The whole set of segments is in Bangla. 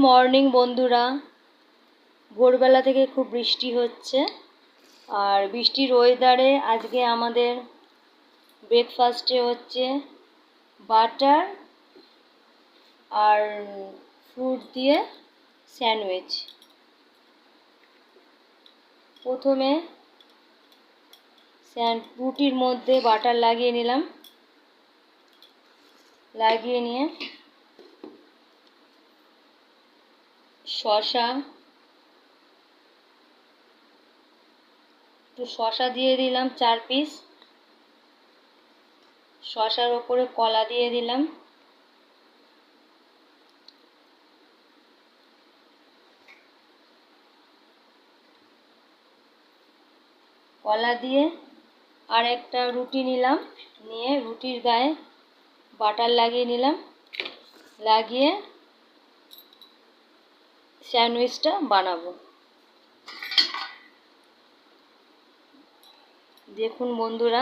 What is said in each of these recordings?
মর্নিং বন্ধুরা। ভোরবেলা থেকে খুব বৃষ্টি হচ্ছে, আর বৃষ্টির ওয়েদারে আজকে আমাদের ব্রেকফাস্টে হচ্ছে বাটার আর ফ্রুট দিয়ে স্যান্ডউইচ। প্রথমে রুটির মধ্যে বাটার লাগিয়ে নিলাম, লাগিয়ে নিয়ে শসা দিয়ে দিলাম 4 পিস। শসার ওপরে কলা দিয়ে দিলাম, কলা দিয়ে আর একটা রুটি নিলাম, নিয়ে রুটির গায়ে বাটার লাগিয়ে নিলাম, লাগিয়ে স্যান্ডউইচটা বানাবো। দেখুন বন্ধুরা,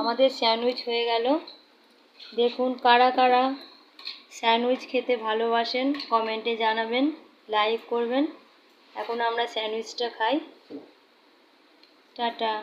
আমাদের স্যান্ডউইচ হয়ে গেল। দেখুন, কারা কারা স্যান্ডউইচ খেতে ভালোবাসেন কমেন্টে জানাবেন, লাইক করবেন। এখন আমরা স্যান্ডউইচটা খাই। টাটা।